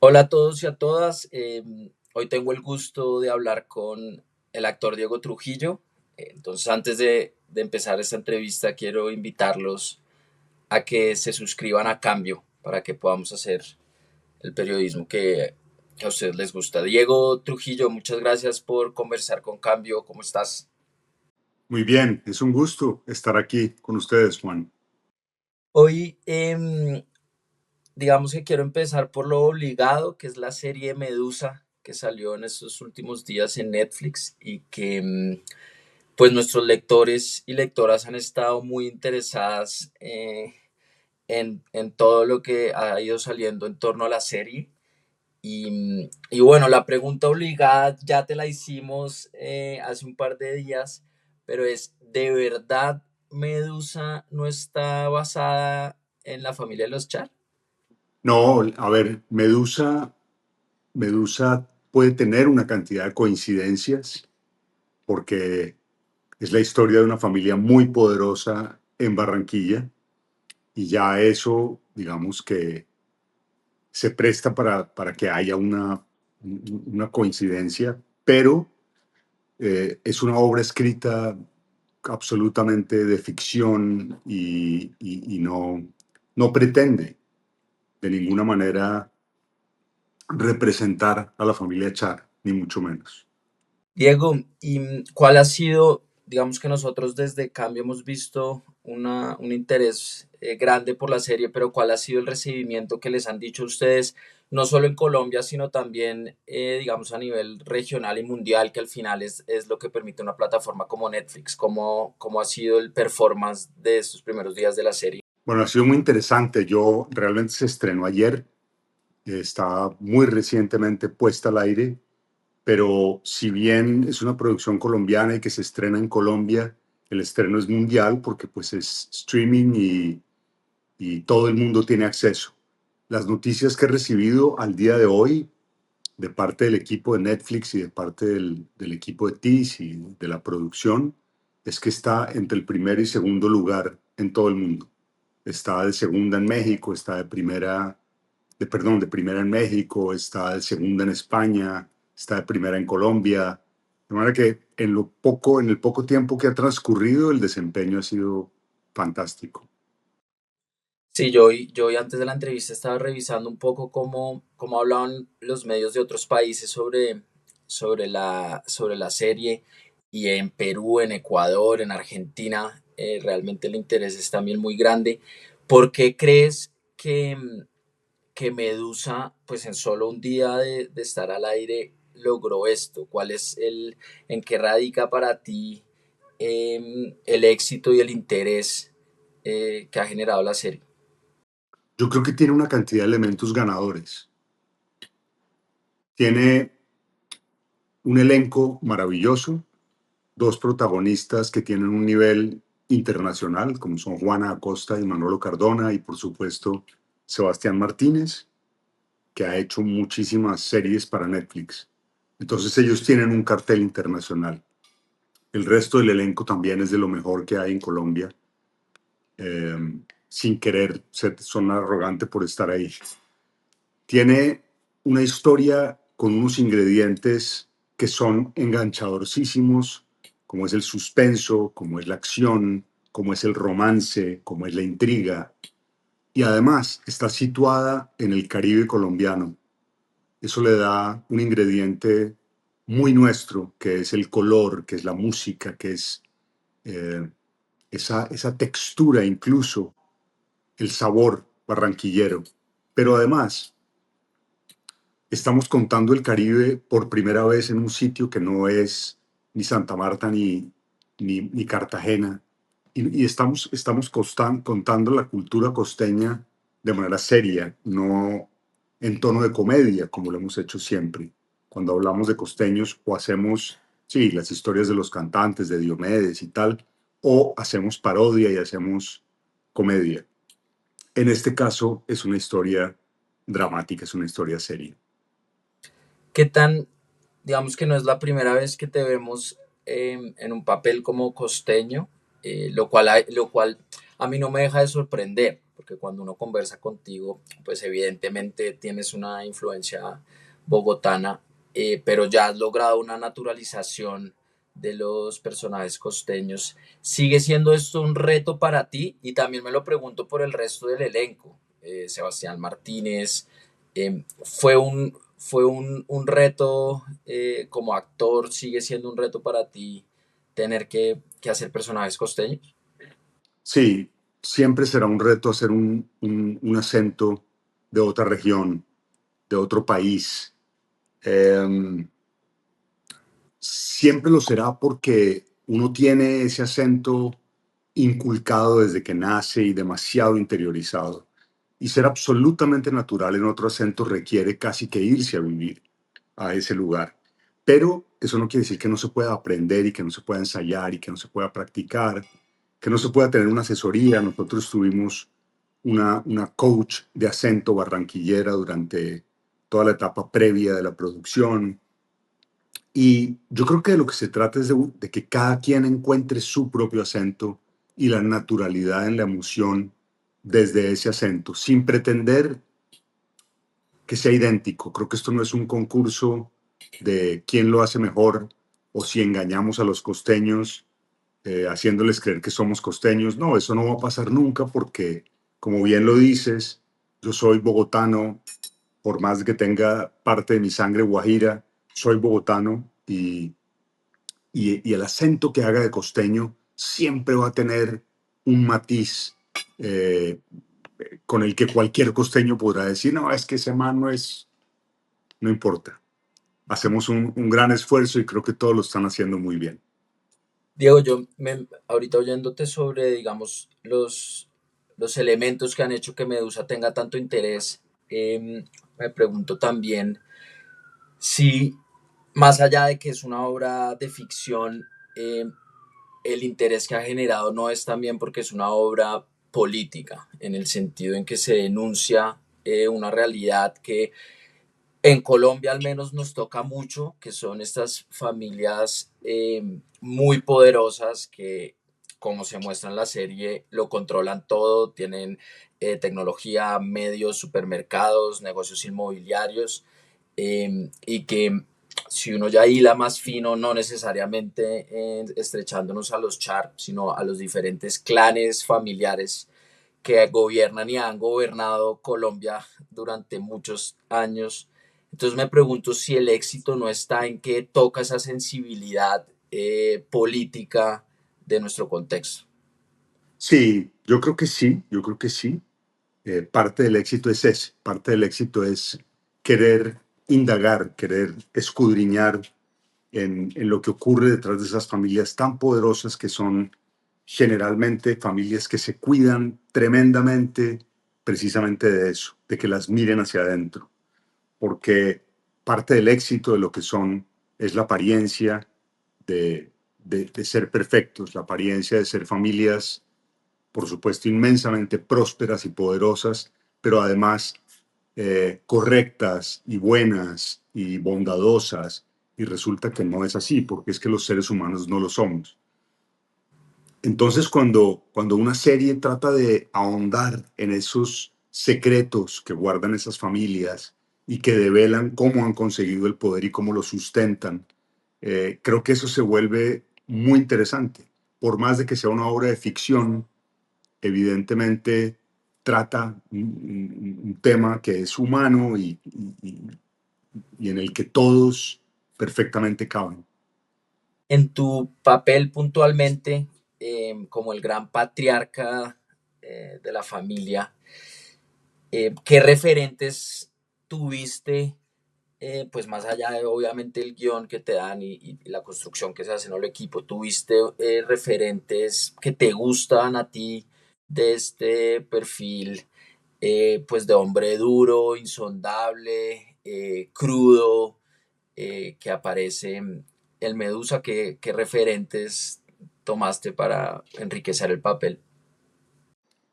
Hola a todos y a todas. Hoy tengo el gusto de hablar con el actor Diego Trujillo. Entonces, antes de empezar esta entrevista, quiero invitarlos a que se suscriban a Cambio para que podamos hacer el periodismo que a ustedes les gusta. Diego Trujillo, muchas gracias por conversar con Cambio. ¿Cómo estás? Muy bien, es un gusto estar aquí con ustedes, Juan. Hoy, digamos que quiero empezar por lo obligado, que es la serie Medusa, que salió en estos últimos días en Netflix y que pues nuestros lectores y lectoras han estado muy interesadas en todo lo que ha ido saliendo en torno a la serie. Y bueno, la pregunta obligada ya te la hicimos hace un par de días, pero es, ¿de verdad Medusa no está basada en la familia de los Char? No, a ver, Medusa puede tener una cantidad de coincidencias porque es la historia de una familia muy poderosa en Barranquilla y ya eso, digamos que se presta para que haya una coincidencia, pero es una obra escrita absolutamente de ficción y no pretende de ninguna manera representar a la familia Char, ni mucho menos. Diego, ¿y cuál ha sido, digamos que nosotros desde Cambio hemos visto un interés grande por la serie, pero cuál ha sido el recibimiento que les han dicho ustedes, no solo en Colombia, sino también, digamos, a nivel regional y mundial, que al final es lo que permite una plataforma como Netflix? ¿Cómo ha sido el performance de estos primeros días de la serie? Bueno, ha sido muy interesante. Yo realmente se estrenó ayer, está muy recientemente puesta al aire, pero si bien es una producción colombiana y que se estrena en Colombia, el estreno es mundial porque pues es streaming y todo el mundo tiene acceso. Las noticias que he recibido al día de hoy de parte del equipo de Netflix y de parte del equipo de TIS y de la producción es que está entre el primer y segundo lugar en todo el mundo. Está de segunda en México, está de primera en México, está de segunda en España, está de primera en Colombia. De manera que en el poco tiempo que ha transcurrido, el desempeño ha sido fantástico. Sí, yo hoy antes de la entrevista estaba revisando un poco cómo hablaban los medios de otros países sobre la serie y en Perú, en Ecuador, en Argentina, realmente el interés es también muy grande. ¿Por qué crees que Medusa, pues en solo un día de estar al aire, logró esto? ¿En qué radica para ti el éxito y el interés que ha generado la serie? Yo creo que tiene una cantidad de elementos ganadores. Tiene un elenco maravilloso, dos protagonistas que tienen un nivel internacional, como son Juana Acosta y Manolo Cardona, y por supuesto Sebastián Martínez, que ha hecho muchísimas series para Netflix. Entonces ellos tienen un cartel internacional. El resto del elenco también es de lo mejor que hay en Colombia, sin querer son arrogante por estar ahí. Tiene una historia con unos ingredientes que son enganchadorcísimos, como es el suspenso, como es la acción, como es el romance, como es la intriga. Y además está situada en el Caribe colombiano. Eso le da un ingrediente muy nuestro, que es el color, que es la música, que es eh, esa textura, incluso el sabor barranquillero. Pero además estamos contando el Caribe por primera vez en un sitio que no es ni Santa Marta ni Cartagena. Y estamos contando la cultura costeña de manera seria, no en tono de comedia, como lo hemos hecho siempre. Cuando hablamos de costeños o hacemos, sí, las historias de los cantantes, de Diomedes y tal, o hacemos parodia y hacemos comedia. En este caso es una historia dramática, es una historia seria. ¿Qué tan, digamos que no es la primera vez que te vemos en un papel como costeño, lo cual a mí no me deja de sorprender, porque cuando uno conversa contigo, pues evidentemente tienes una influencia bogotana, pero ya has logrado una naturalización de los personajes costeños. ¿Sigue siendo esto un reto para ti? Y también me lo pregunto por el resto del elenco. Sebastián Martínez, fue un reto como actor, sigue siendo un reto para ti tener que hacer personajes costeños. Sí, siempre será un reto hacer un acento de otra región, de otro país. Em, Siempre lo será porque uno tiene ese acento inculcado desde que nace y demasiado interiorizado. Y ser absolutamente natural en otro acento requiere casi que irse a vivir a ese lugar. Pero eso no quiere decir que no se pueda aprender y que no se pueda ensayar y que no se pueda practicar, que no se pueda tener una asesoría. Nosotros tuvimos una coach de acento barranquillera durante toda la etapa previa de la producción. Y yo creo que de lo que se trata es de que cada quien encuentre su propio acento y la naturalidad en la emoción desde ese acento, sin pretender que sea idéntico. Creo que esto no es un concurso de quién lo hace mejor o si engañamos a los costeños haciéndoles creer que somos costeños. No, eso no va a pasar nunca porque, como bien lo dices, yo soy bogotano, por más que tenga parte de mi sangre guajira, soy bogotano y el acento que haga de costeño siempre va a tener un matiz eh, con el que cualquier costeño podrá decir, no, es que ese man no es, no importa. Hacemos un gran esfuerzo y creo que todos lo están haciendo muy bien. Diego, ahorita oyéndote sobre, digamos, los elementos que han hecho que Medusa tenga tanto interés, me pregunto también si, más allá de que es una obra de ficción, el interés que ha generado no es también porque es una obra política, en el sentido en que se denuncia una realidad que en Colombia al menos nos toca mucho, que son estas familias muy poderosas que, como se muestra en la serie, lo controlan todo, tienen tecnología, medios, supermercados, negocios inmobiliarios, y que si uno ya hila más fino, no necesariamente estrechándonos a los char, sino a los diferentes clanes familiares que gobiernan y han gobernado Colombia durante muchos años. Entonces me pregunto si el éxito no está en que toca esa sensibilidad política de nuestro contexto. Sí, yo creo que sí, yo creo que sí. Parte del éxito es ese, parte del éxito es querer indagar, querer escudriñar en lo que ocurre detrás de esas familias tan poderosas que son generalmente familias que se cuidan tremendamente precisamente de eso, de que las miren hacia adentro, porque parte del éxito de lo que son es la apariencia de ser perfectos, la apariencia de ser familias, por supuesto, inmensamente prósperas y poderosas, pero además correctas y buenas y bondadosas, y resulta que no es así, porque es que los seres humanos no lo somos. Entonces, cuando una serie trata de ahondar en esos secretos que guardan esas familias y que develan cómo han conseguido el poder y cómo lo sustentan, creo que eso se vuelve muy interesante. Por más de que sea una obra de ficción, evidentemente trata un tema que es humano y en el que todos perfectamente caben. En tu papel puntualmente, como el gran patriarca de la familia, ¿qué referentes tuviste, pues más allá de obviamente el guión que te dan y la construcción que se hace en el equipo? ¿Tuviste referentes que te gustan a ti de este perfil, pues de hombre duro, insondable, crudo, que aparece en el Medusa? ¿Qué referentes tomaste para enriquecer el papel?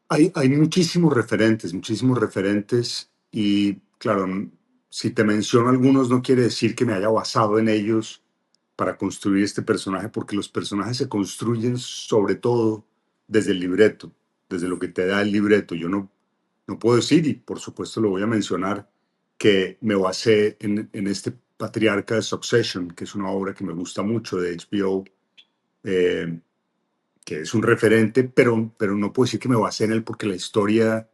Hay muchísimos referentes y claro, si te menciono algunos no quiere decir que me haya basado en ellos para construir este personaje, porque los personajes se construyen sobre todo desde el libreto, desde lo que te da el libreto. Yo no puedo decir, y por supuesto lo voy a mencionar, que me basé en este Patriarca de Succession, que es una obra que me gusta mucho de HBO, eh, que es un referente, pero no puedo decir que me basé en él porque la historia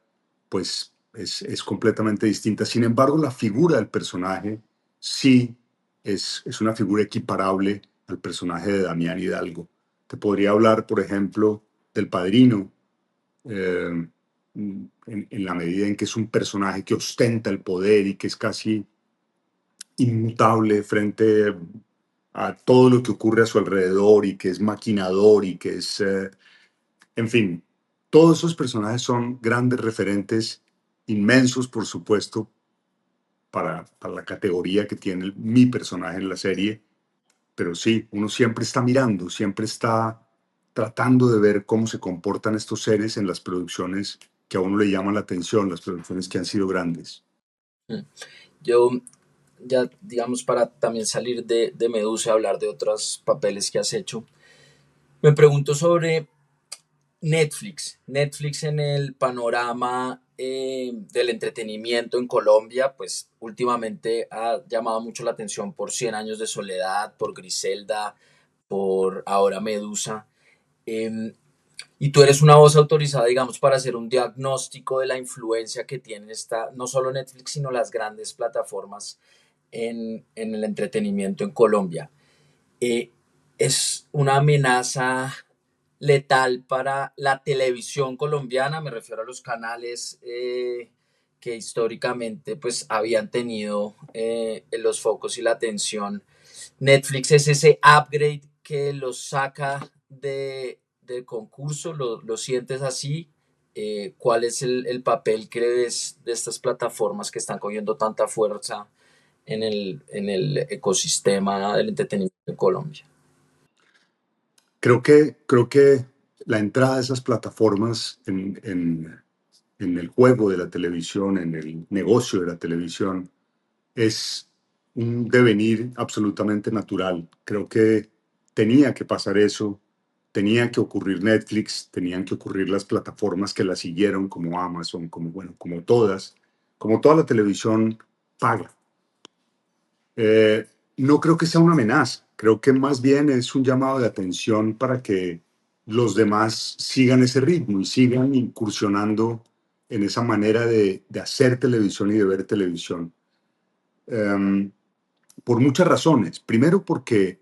pues es completamente distinta. Sin embargo, la figura del personaje sí es una figura equiparable al personaje de Damián Hidalgo. Te podría hablar, por ejemplo, del Padrino, en la medida en que es un personaje que ostenta el poder y que es casi inmutable frente a todo lo que ocurre a su alrededor y que es maquinador y que es, en fin, todos esos personajes son grandes referentes, inmensos, por supuesto, para la categoría que tiene mi personaje en la serie, pero sí, uno siempre está mirando, siempre está tratando de ver cómo se comportan estos seres en las producciones que a uno le llaman la atención, las producciones que han sido grandes. Mm. Yo, ya digamos, para también salir de Medusa y hablar de otros papeles que has hecho, me pregunto sobre Netflix. Netflix en el panorama del entretenimiento en Colombia, pues últimamente ha llamado mucho la atención por Cien años de soledad, por Griselda, por ahora Medusa. Em, y tú eres una voz autorizada, digamos, para hacer un diagnóstico de la influencia que tiene esta, no solo Netflix, sino las grandes plataformas en el entretenimiento en Colombia. Eh, es una amenaza letal para la televisión colombiana, me refiero a los canales que históricamente pues habían tenido los focos y la atención. Netflix es ese upgrade que los saca del concurso, lo sientes así. ¿Cuál es el papel que ves de estas plataformas que están cogiendo tanta fuerza en el ecosistema del entretenimiento en Colombia? Creo que la entrada de esas plataformas en el juego de la televisión, en el negocio de la televisión, es un devenir absolutamente natural. Creo que tenía que pasar eso, tenía que ocurrir Netflix, tenían que ocurrir las plataformas que la siguieron, como Amazon, como, bueno, como toda la televisión paga. Eh, no creo que sea una amenaza, creo que más bien es un llamado de atención para que los demás sigan ese ritmo y sigan incursionando en esa manera de hacer televisión y de ver televisión. Um, por muchas razones. Primero porque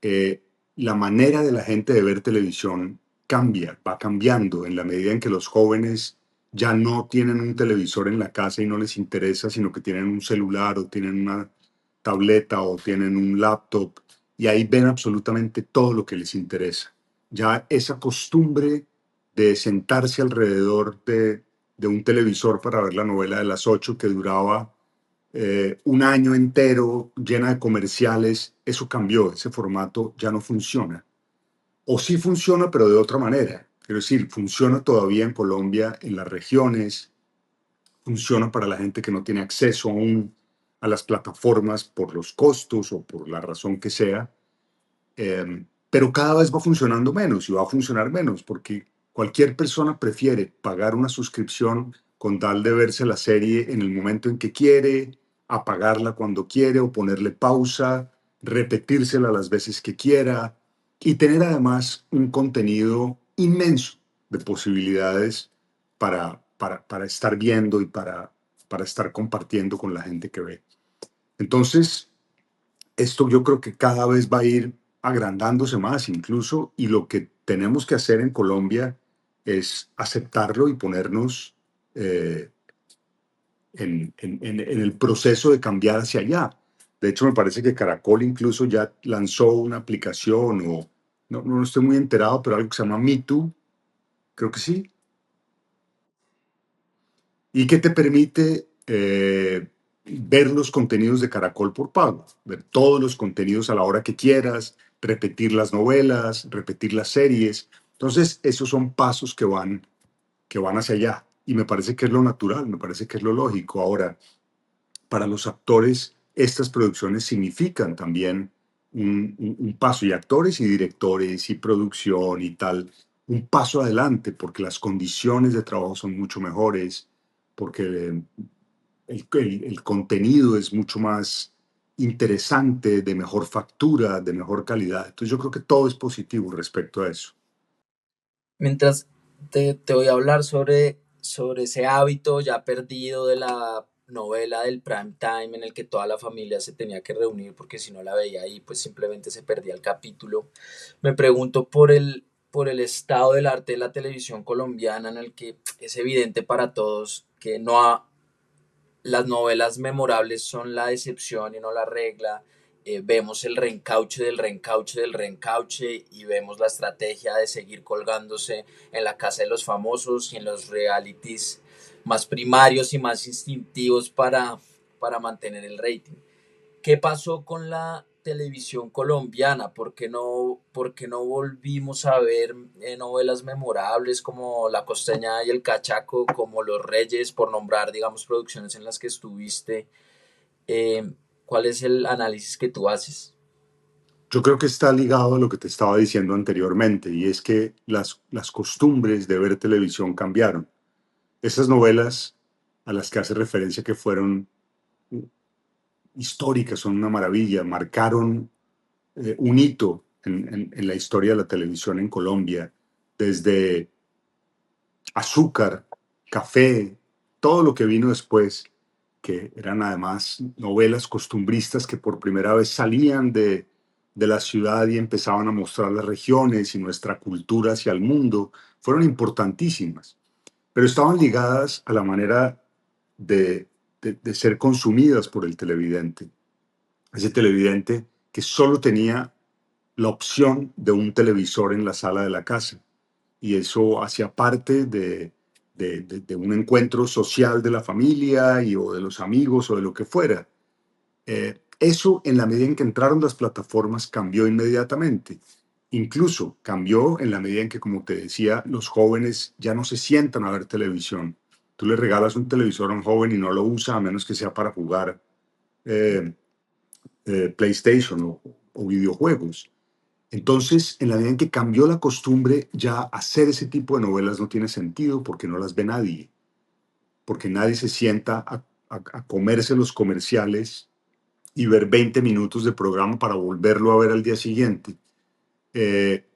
eh, la manera de la gente de ver televisión cambia, va cambiando en la medida en que los jóvenes ya no tienen un televisor en la casa y no les interesa, sino que tienen un celular o tienen una tableta o tienen un laptop y ahí ven absolutamente todo lo que les interesa. Ya esa costumbre de sentarse alrededor de un televisor para ver la novela de las 8 que duraba un año entero llena de comerciales, eso cambió, ese formato ya no funciona. O sí funciona, pero de otra manera. Quiero decir, funciona todavía en Colombia, en las regiones, funciona para la gente que no tiene acceso aún a las plataformas por los costos o por la razón que sea, pero cada vez va funcionando menos y va a funcionar menos porque cualquier persona prefiere pagar una suscripción con tal de verse la serie en el momento en que quiere, apagarla cuando quiere o ponerle pausa, repetírsela las veces que quiera y tener además un contenido inmenso de posibilidades para estar viendo y para estar compartiendo con la gente que ve. Entonces, esto yo creo que cada vez va a ir agrandándose más incluso y lo que tenemos que hacer en Colombia es aceptarlo y ponernos en el proceso de cambiar hacia allá. De hecho, me parece que Caracol incluso ya lanzó una aplicación o no estoy muy enterado, pero algo que se llama MeToo, creo que sí, y que te permite ver los contenidos de Caracol por pago, ver todos los contenidos a la hora que quieras, repetir las novelas, repetir las series. Entonces, esos son pasos que van hacia allá. Y me parece que es lo natural, me parece que es lo lógico. Ahora, para los actores, estas producciones significan también un paso, y actores y directores y producción y tal, un paso adelante, porque las condiciones de trabajo son mucho mejores, porque el contenido es mucho más interesante, de mejor factura, de mejor calidad. Entonces yo creo que todo es positivo respecto a eso. Mientras te voy a hablar sobre ese hábito ya perdido de la novela del prime time en el que toda la familia se tenía que reunir porque si no la veía ahí pues simplemente se perdía el capítulo. Me pregunto por el estado del arte de la televisión colombiana en el que es evidente para todos que las novelas memorables son la excepción y no la regla. Vemos el reencauche del reencauche del reencauche y vemos la estrategia de seguir colgándose en la casa de los famosos y en los realities más primarios y más instintivos para mantener el rating. ¿Qué pasó con la televisión colombiana? Por qué no volvimos a ver novelas memorables como La Costeña y El Cachaco, como Los Reyes, por nombrar, digamos, producciones en las que estuviste? Eh, ¿Cuál es el análisis que tú haces? Yo creo que está ligado a lo que te estaba diciendo anteriormente, y es que las costumbres de ver televisión cambiaron. Esas novelas a las que hace referencia que fueron históricas, son una maravilla, marcaron un hito en la historia de la televisión en Colombia, desde Azúcar, Café, todo lo que vino después, que eran además novelas costumbristas que por primera vez salían de la ciudad y empezaban a mostrar las regiones y nuestra cultura hacia el mundo, fueron importantísimas, pero estaban ligadas a la manera de, de ser consumidas por el televidente. Ese televidente que solo tenía la opción de un televisor en la sala de la casa, y eso hacía parte de un encuentro social de la familia y, o de los amigos o de lo que fuera. Eso, en la medida en que entraron las plataformas, cambió inmediatamente. Incluso cambió en la medida en que, como te decía, los jóvenes ya no se sientan a ver televisión. Tú le regalas un televisor a un joven y no lo usa a menos que sea para jugar eh, PlayStation o videojuegos. Entonces, en la medida en que cambió la costumbre, ya hacer ese tipo de novelas no tiene sentido porque no las ve nadie, porque nadie se sienta a comerse los comerciales y ver 20 minutos de programa para volverlo a ver al día siguiente. Eh,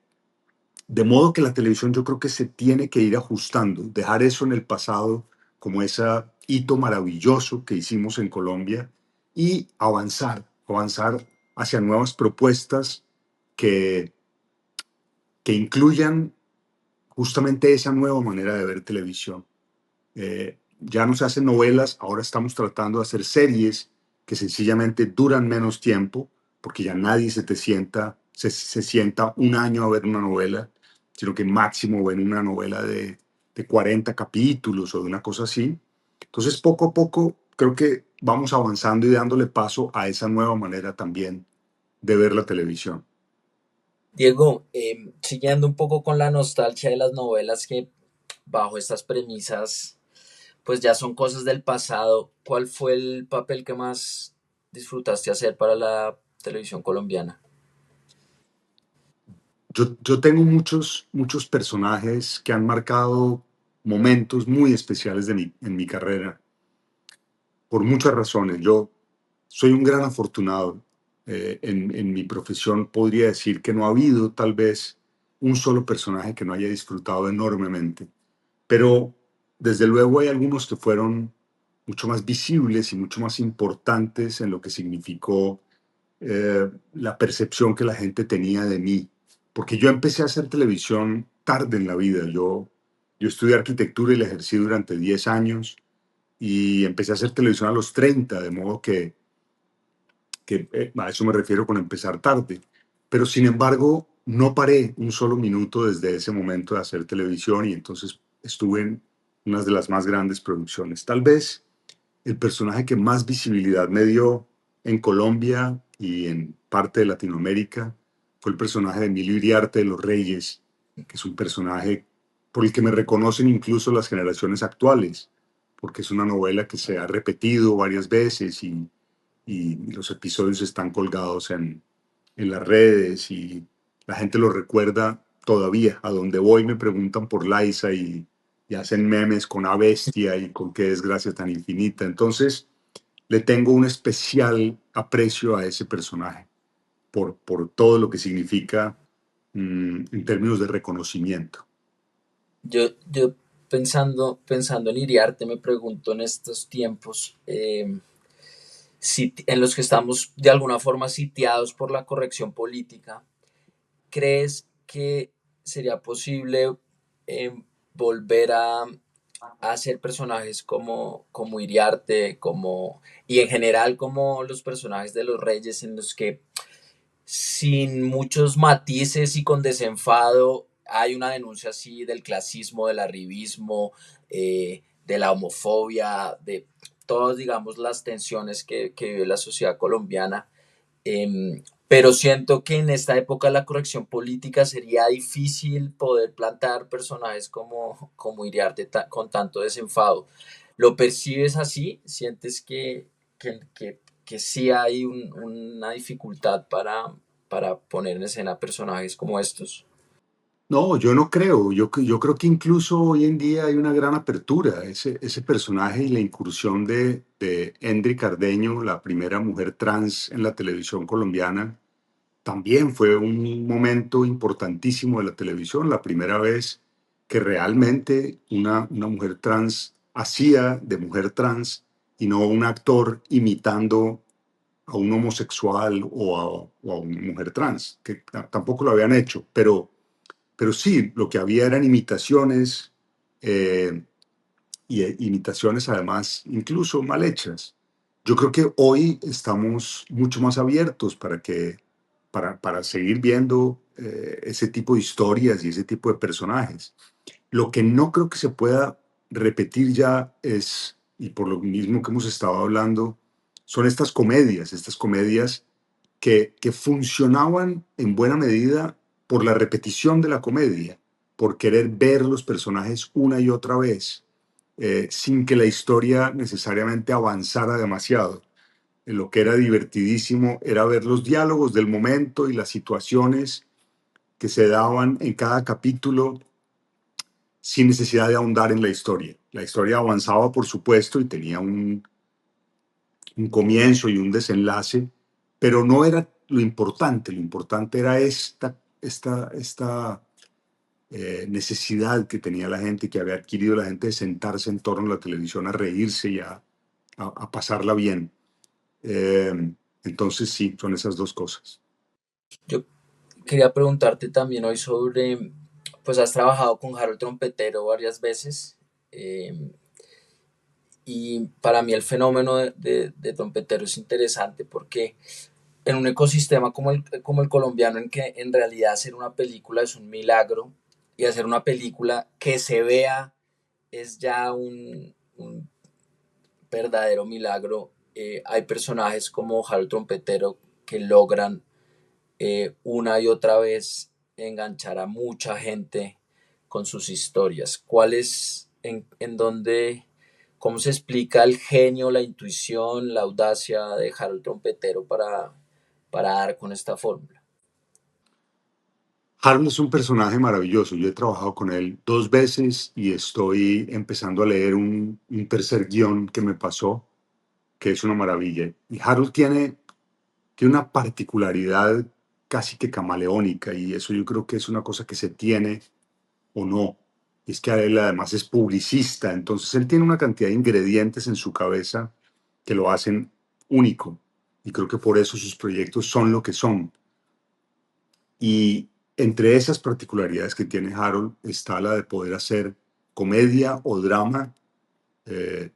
de modo que la televisión yo creo que se tiene que ir ajustando, dejar eso en el pasado como ese hito maravilloso que hicimos en Colombia y avanzar hacia nuevas propuestas que, que incluyan justamente esa nueva manera de ver televisión. Ya no se hacen novelas, ahora estamos tratando de hacer series que sencillamente duran menos tiempo, porque ya nadie se sienta un año a ver una novela, sino que máximo ven una novela de 40 capítulos o de una cosa así. Entonces, poco a poco, creo que vamos avanzando y dándole paso a esa nueva manera también de ver la televisión. Diego, siguiendo un poco con la nostalgia de las novelas que bajo estas premisas pues ya son cosas del pasado, ¿cuál fue el papel que más disfrutaste hacer para la televisión colombiana? Yo tengo muchos personajes que han marcado momentos muy especiales en mi carrera, por muchas razones. Yo soy un gran afortunado. En mi profesión podría decir que no ha habido tal vez un solo personaje que no haya disfrutado enormemente, pero desde luego hay algunos que fueron mucho más visibles y mucho más importantes en lo que significó la percepción que la gente tenía de mí. Porque yo empecé a hacer televisión tarde en la vida. Yo estudié arquitectura y la ejercí durante 10 años y empecé a hacer televisión a los 30, de modo que a eso me refiero con empezar tarde. Pero sin embargo, no paré un solo minuto desde ese momento de hacer televisión y entonces estuve en una de las más grandes producciones. Tal vez el personaje que más visibilidad me dio en Colombia y en parte de Latinoamérica fue el personaje de Emilio Iriarte de Los Reyes, que es un personaje por el que me reconocen incluso las generaciones actuales, porque es una novela que se ha repetido varias veces y los episodios están colgados en las redes y la gente lo recuerda todavía. A donde voy me preguntan por Liza y hacen memes con A Bestia y con Qué desgracia tan infinita. Entonces, le tengo un especial aprecio a ese personaje por todo lo que significa en términos de reconocimiento. Yo pensando en Iriarte, me pregunto en estos tiempos, en los que estamos de alguna forma sitiados por la corrección política, ¿crees que sería posible eh, volver a hacer personajes como Iriarte, y en general como los personajes de los reyes, en los que sin muchos matices y con desenfado hay una denuncia así del clasismo, del arribismo, de la homofobia, de todas, digamos, las tensiones que vive la sociedad colombiana? Pero siento que en esta época de la corrección política sería difícil poder plantar personajes como Iriarte con tanto desenfado. ¿Lo percibes así? ¿Sientes que sí hay una dificultad para poner en escena personajes como estos? No, yo no creo. Yo creo que incluso hoy en día hay una gran apertura. Ese personaje y la incursión de Endri Cardeño, la primera mujer trans en la televisión colombiana, también fue un momento importantísimo de la televisión. La primera vez que realmente una mujer trans hacía de mujer trans y no un actor imitando a un homosexual o a una mujer trans, que tampoco lo habían hecho, pero sí, lo que había eran imitaciones, eh, imitaciones además incluso mal hechas. Yo creo que hoy estamos mucho más abiertos para seguir viendo ese tipo de historias y ese tipo de personajes. Lo que no creo que se pueda repetir ya es, y por lo mismo que hemos estado hablando, son estas comedias que funcionaban en buena medida por la repetición de la comedia, por querer ver los personajes una y otra vez, sin que la historia necesariamente avanzara demasiado. Lo que era divertidísimo era ver los diálogos del momento y las situaciones que se daban en cada capítulo sin necesidad de ahondar en la historia. La historia avanzaba, por supuesto, y tenía un comienzo y un desenlace, pero no era lo importante era esta necesidad que tenía la gente, que había adquirido la gente de sentarse en torno a la televisión a reírse y a pasarla bien. Entonces sí, son esas dos cosas. Yo quería preguntarte también hoy sobre, pues has trabajado con Harold Trompetero varias veces, eh, y para mí el fenómeno de Trompetero es interesante porque en un ecosistema como el colombiano, en que en realidad hacer una película es un milagro, y hacer una película que se vea es ya un verdadero milagro. Hay personajes como Harold Trompetero que logran una y otra vez enganchar a mucha gente con sus historias. ¿Cuál es, en dónde, cómo se explica el genio, la intuición, la audacia de Harold Trompetero para dar con esta fórmula? Harold es un personaje maravilloso. Yo he trabajado con él dos veces y estoy empezando a leer un tercer guión que me pasó, que es una maravilla. Y Harold tiene una particularidad casi que camaleónica y eso yo creo que es una cosa que se tiene o no. Es que él además es publicista, entonces él tiene una cantidad de ingredientes en su cabeza que lo hacen único. Y creo que por eso sus proyectos son lo que son. Y entre esas particularidades que tiene Harold está la de poder hacer comedia o drama eh,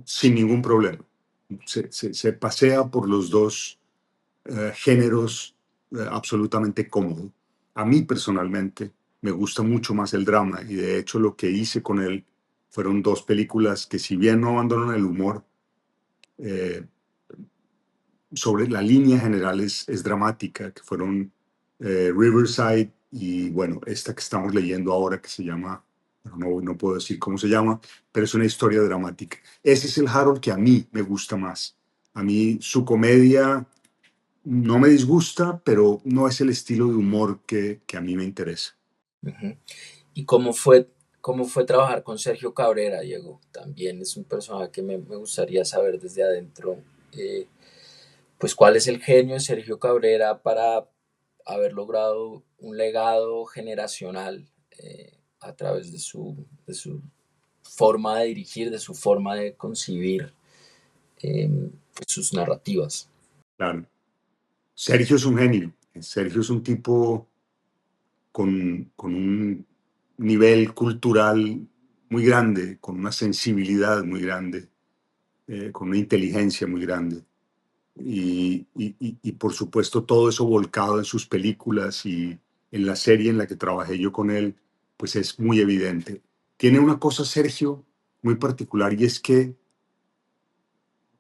sin ningún problema. Se pasea por los dos géneros absolutamente cómodo. A mí personalmente me gusta mucho más el drama y de hecho lo que hice con él fueron dos películas que si bien no abandonan el humor, eh, sobre la línea general es dramática, que fueron Riverside y bueno, esta que estamos leyendo ahora que se llama, no puedo decir cómo se llama, pero es una historia dramática. Ese es el Harold que a mí me gusta más. A mí su comedia no me disgusta, pero no es el estilo de humor que a mí me interesa. Ujú. ¿Y cómo fue? cómo fue trabajar con Sergio Cabrera, Diego. También es un personaje que me gustaría saber desde adentro, eh, pues cuál es el genio de Sergio Cabrera para haber logrado un legado generacional a través de su forma de dirigir, de su forma de concebir pues, sus narrativas. Claro. Sergio es un genio. Sergio es un tipo con un nivel cultural muy grande, con una sensibilidad muy grande, con una inteligencia muy grande. Y por supuesto todo eso volcado en sus películas y en la serie en la que trabajé yo con él, pues es muy evidente. Tiene una cosa, Sergio, muy particular y es que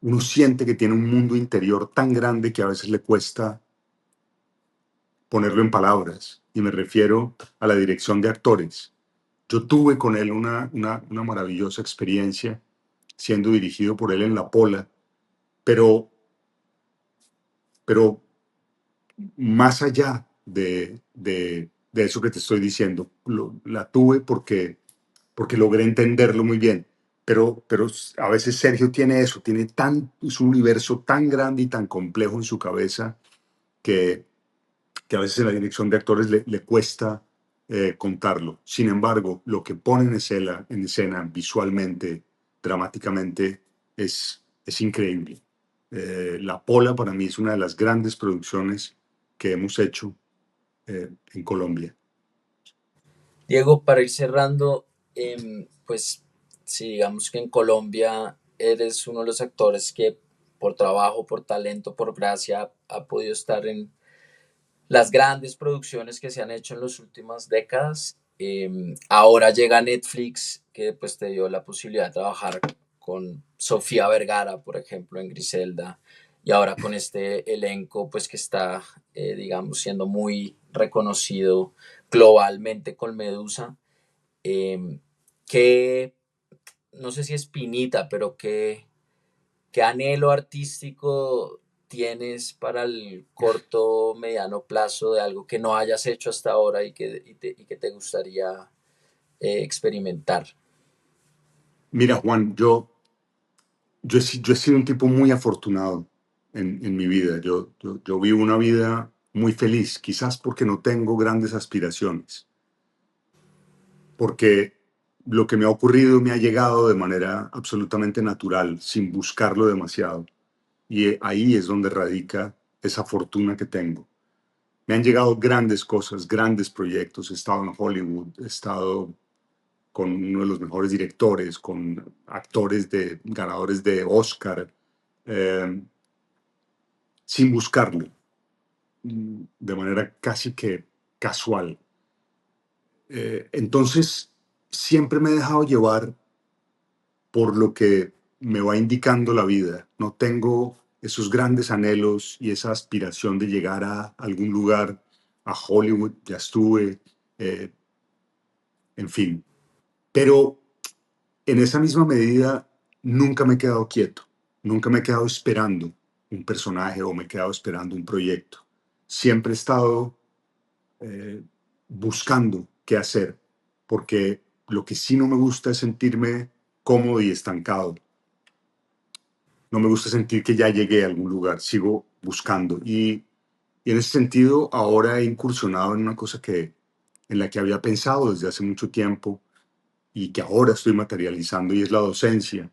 uno siente que tiene un mundo interior tan grande que a veces le cuesta ponerlo en palabras. Y me refiero a la dirección de actores. Yo tuve con él una maravillosa experiencia siendo dirigido por él en La Pola, pero, pero más allá de eso que te estoy diciendo, la tuve porque logré entenderlo muy bien. Pero a veces Sergio tiene eso, es un universo tan grande y tan complejo en su cabeza que, que a veces en la dirección de actores le cuesta contarlo. Sin embargo, lo que pone en escena visualmente, dramáticamente, es increíble. La Pola para mí es una de las grandes producciones que hemos hecho en Colombia. Diego, para ir cerrando, pues si digamos que en Colombia eres uno de los actores que por trabajo, por talento, por gracia ha podido estar en las grandes producciones que se han hecho en las últimas décadas. Ahora llega Netflix, que pues te dio la posibilidad de trabajar con Sofía Vergara, por ejemplo, en Griselda, y ahora con este elenco, pues que está, digamos, siendo muy reconocido globalmente con Medusa. Eh, ¿Qué, no sé si espinita, pero qué anhelo artístico tienes para el corto, mediano plazo de algo que no hayas hecho hasta ahora y que te gustaría experimentar? Mira, Juan, yo he sido un tipo muy afortunado en mi vida. Yo vivo una vida muy feliz, quizás porque no tengo grandes aspiraciones, porque lo que me ha ocurrido me ha llegado de manera absolutamente natural, sin buscarlo demasiado. Y ahí es donde radica esa fortuna que tengo. Me han llegado grandes cosas, grandes proyectos. He estado en Hollywood, he estado con uno de los mejores directores, con actores ganadores de Oscar, eh, sin buscarlo, de manera casi que casual. Entonces, siempre me he dejado llevar por lo que me va indicando la vida. No tengo esos grandes anhelos y esa aspiración de llegar a algún lugar, a Hollywood, ya estuve, eh, en fin. Pero en esa misma medida, nunca me he quedado quieto, nunca me he quedado esperando un personaje o me he quedado esperando un proyecto. Siempre he estado eh, buscando qué hacer, porque lo que sí no me gusta es sentirme cómodo y estancado. No me gusta sentir que ya llegué a algún lugar, sigo buscando. Y en ese sentido, ahora he incursionado en una cosa en la que había pensado desde hace mucho tiempo y que ahora estoy materializando y es la docencia.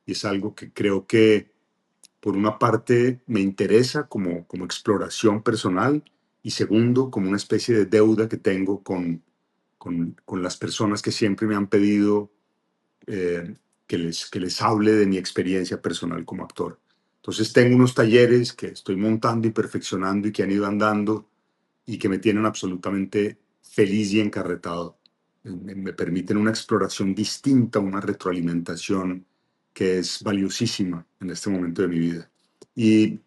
Y es algo que creo que, por una parte, me interesa como exploración personal y segundo, como una especie de deuda que tengo con las personas que siempre me han pedido que les hable de mi experiencia personal como actor. Entonces tengo unos talleres que estoy montando y perfeccionando y que han ido andando y que me tienen absolutamente feliz y encarretado. Me permiten una exploración distinta, una retroalimentación que es valiosísima en este momento de mi vida. Y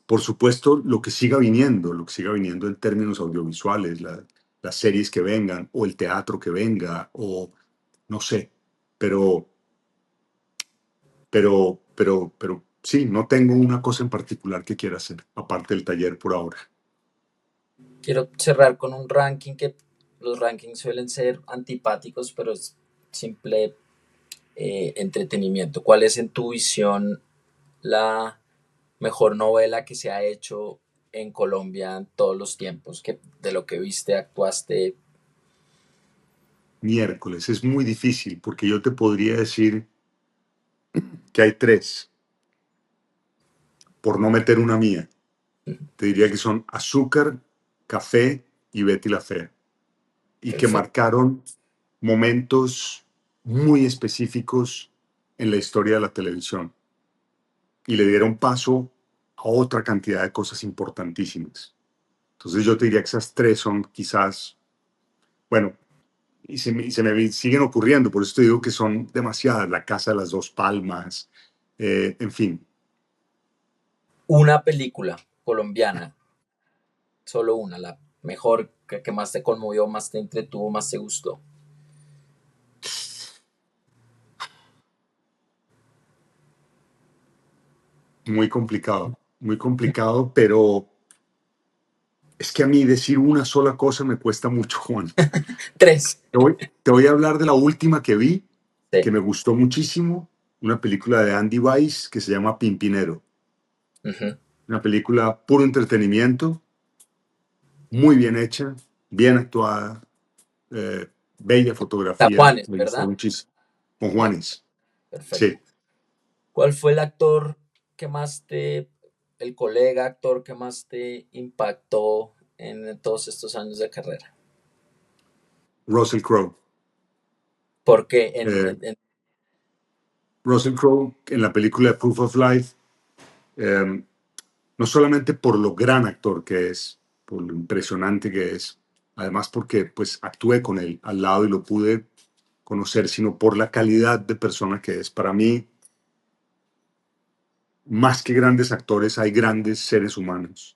por supuesto, lo que siga viniendo en términos audiovisuales, las series que vengan, o el teatro que venga, o no sé, pero, pero sí, no tengo una cosa en particular que quiera hacer, aparte del taller por ahora. Quiero cerrar con un ranking que los rankings suelen ser antipáticos, pero es simple entretenimiento. ¿Cuál es en tu visión la mejor novela que se ha hecho en Colombia en todos los tiempos? Que de lo que viste, actuaste. Miércoles, es muy difícil porque yo te podría decir que hay tres, por no meter una mía. Te diría que son Azúcar, Café y Betty la Fea. Y que Perfecto. marcaron momentos muy específicos en la historia de la televisión y le dieron paso a otra cantidad de cosas importantísimas. Entonces yo te diría que esas tres son quizás, bueno, y se me siguen ocurriendo, por eso te digo que son demasiadas, La Casa de las Dos Palmas, en fin. Una película colombiana, solo una, la mejor, que más te conmovió, más te entretuvo, más te gustó. Muy complicado, pero es que a mí decir una sola cosa me cuesta mucho, Juan. Tres. Te voy a hablar de la última que vi, que Sí. me gustó muchísimo, una película de Andy Weiss que se llama Pimpinero. Ujú. Una película puro entretenimiento, muy bien hecha, bien actuada, eh, bella fotografía, Tajuanes, me gustó ¿verdad? muchísimo. Con El actor. Juanes, Perfecto. sí. ¿Cuál fue el actor que más te, el colega actor que más te impactó en todos estos años de carrera? Russell Crowe. Porque Eh, Russell Crowe en la película Proof of Life, eh, no solamente por lo gran actor que es, por lo impresionante que es, además porque pues actué con él al lado y lo pude conocer, sino por la calidad de persona que es. Para mí, más que grandes actores, hay grandes seres humanos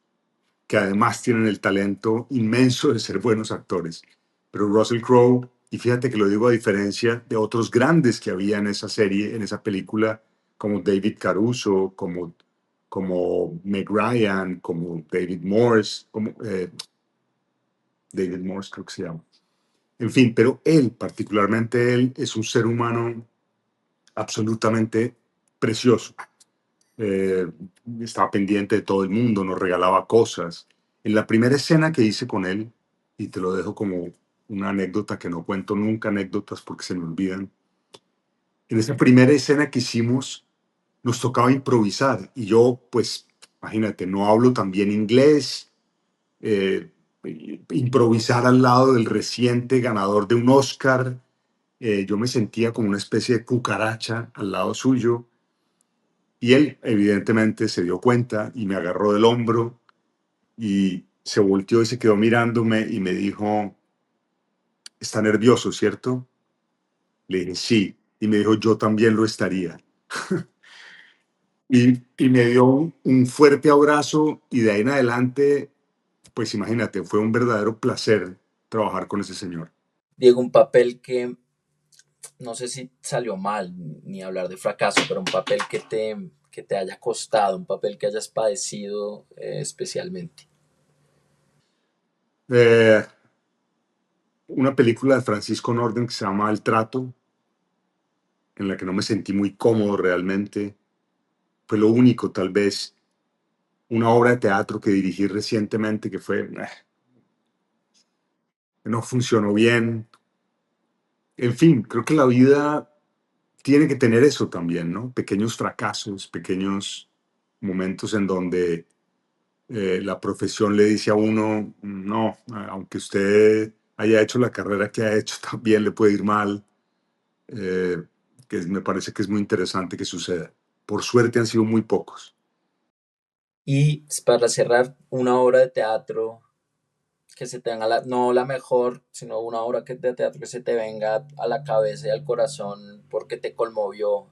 que además tienen el talento inmenso de ser buenos actores. Pero Russell Crowe, y fíjate que lo digo a diferencia de otros grandes que había en esa serie, en esa película, como David Caruso, como Meg Ryan, como David Morse, David Morse creo que se llama. En fin, pero él, particularmente él, es un ser humano absolutamente precioso. eh, Estaba pendiente de todo el mundo, nos regalaba cosas. En la primera escena que hice con él, y te lo dejo como una anécdota que no cuento nunca anécdotas porque se me olvidan, en esa primera escena que hicimos nos tocaba improvisar y yo pues imagínate, no hablo tan bien inglés, eh, improvisar al lado del reciente ganador de un Oscar, yo me sentía como una especie de cucaracha al lado suyo. Y él evidentemente se dio cuenta y me agarró del hombro y se volteó y se quedó mirándome y me dijo, está nervioso, ¿cierto? Le dije, sí. Y me dijo, yo también lo estaría. Y me dio un fuerte abrazo y de ahí en adelante, pues imagínate, fue un verdadero placer trabajar con ese señor. Diego, un papel que no sé si salió mal, ni hablar de fracaso, pero un papel que te haya costado, un papel que hayas padecido especialmente. Eh, una película de Francisco Norden que se llama El Trato, en la que no me sentí muy cómodo realmente. Fue lo único, tal vez, una obra de teatro que dirigí recientemente que que no funcionó bien. En fin, creo que la vida tiene que tener eso también, ¿no? Pequeños fracasos, pequeños momentos en donde la profesión le dice a uno, no, aunque usted haya hecho la carrera que ha hecho, también le puede ir mal, eh, me parece que es muy interesante que suceda. Por suerte han sido muy pocos. Y para cerrar, una obra de teatro que se te venga, no la mejor, sino una obra de teatro que se te venga a la cabeza y al corazón porque te conmovió,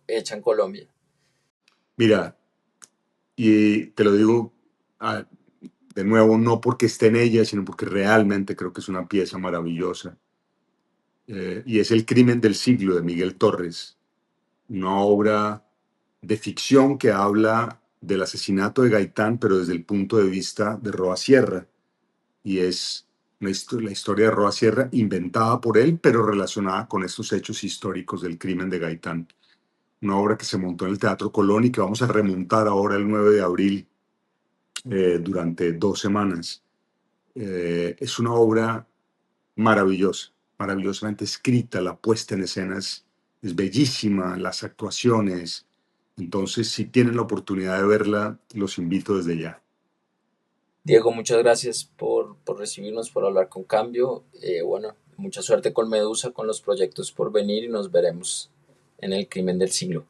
hecha en Colombia. Mira, y te lo digo ah, de nuevo, no porque esté en ella, sino porque realmente creo que es una pieza maravillosa. Y es El crimen del siglo de Miguel Torres, una obra de ficción que habla del asesinato de Gaitán, pero desde el punto de vista de Roa Sierra. Y es la historia de Roa Sierra inventada por él, pero relacionada con estos hechos históricos del crimen de Gaitán. Una obra que se montó en el Teatro Colón y que vamos a remontar ahora el 9 de abril durante 2 semanas. Es una obra maravillosa, maravillosamente escrita, la puesta en escena es bellísima, las actuaciones. Entonces, si tienen la oportunidad de verla, los invito desde ya. Diego, muchas gracias por recibirnos, por hablar con Cambio. Bueno, mucha suerte con Medusa, con los proyectos por venir y nos veremos en el crimen del siglo.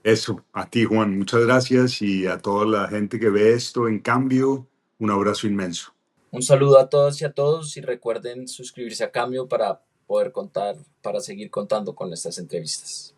Eso, a ti Juan, muchas gracias y a toda la gente que ve esto en cambio, un abrazo inmenso. Un saludo a todas y a todos y recuerden suscribirse a Cambio para poder contar, para seguir contando con estas entrevistas.